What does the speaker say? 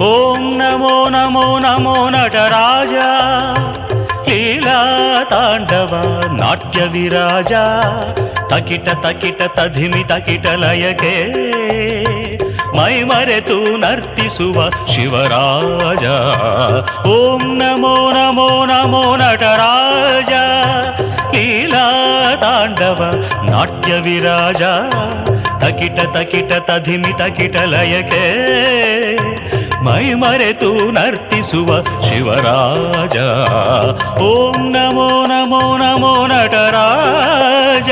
ಓಂ ನಮೋ ನಮೋ ನಮೋ ನಟರಾಜ ಲೀಲಾ ತಾಂಡವ ನಾಟ್ಯ ವಿರಾಜ ತಕಿಟ ತಕಿಟ ತಧಿಮಿ ತಕಿಟ ಲಯಕೆ ಮೈ ಮರೆತು ನರ್ತಿಸುವ ಶಿವರಾಜ ಓಂ ನಮೋ ನಮೋ ನಮೋ ನಟರಾಜ ಲೀಲಾ ತಾಂಡವ ನಾಟ್ಯ ವಿರಾಜ ತಕಿಟ ತಕಿಟ ತಧಿಮಿ ತಕಿಟ ಲಯಕೆ ಮೈ ಮರೆತು ನರ್ತಿಸುವ ಶಿವರಾಜ ಓಂ ನಮೋ ನಮೋ ನಮೋ ನಟರಾಜ